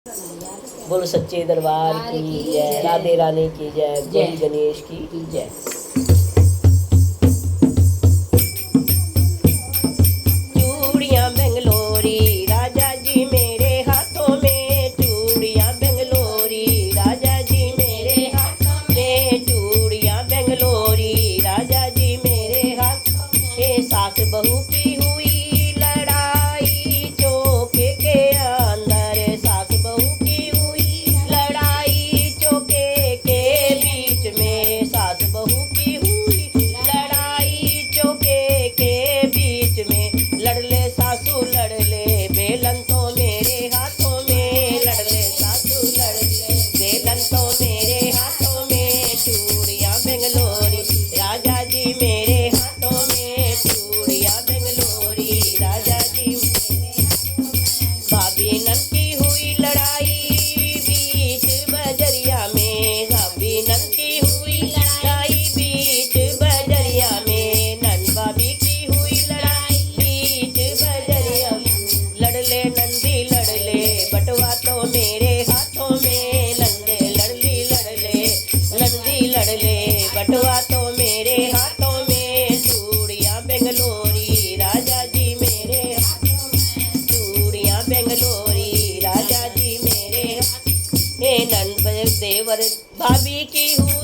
बोलो सच्चे दरबार की जय, राधे रानी की जय, जय गणेश की जय। चूड़ियाँ बेंगलोरी राजा जी मेरे हाथों में, चूड़ियाँ बेंगलोरी राजा जी मेरे हाथों में, चूड़ियाँ बेंगलोरी राजा जी मेरे हाथों में। सास बहू की हुई लड़ाई चौके के अंदर, सास बहू की हुई लड़ाई चौके के बीच में, सास बहू की हुई लड़ाई चौके के बीच में। लड़ ले सासू लड़ ले बेलन तो मेरे हाथों में, लड़ ले सासू लड़ ले बेलन तो मेरे हाथों में। चूड़ियाँ बेंगलोरी राजा जी मेरे हाथों में, चूड़ियाँ बेंगलोरी राजा जी मेरे हाथों में। भाभी नन की हुई लड़ाई बीच बजरिया में, भाभी नन की हुई लड़ाई बीच बजरिया में, नन भाभी की हुई लड़ाई बीच बजरिया में। लड़ ले नंदी लड़ ले बटवा तो मेरे हाथों में, लंदे लड़ली लड़ ले नंदी लड़ ले बटवा तो मेरे हाथों में। चूड़ियाँ बेंगलोरी राजा जी मेरे हाथों में, चूड़ियाँ बेंगलोरी राजा जी मेरे हाथों में। नंद देवर भाभी की हुई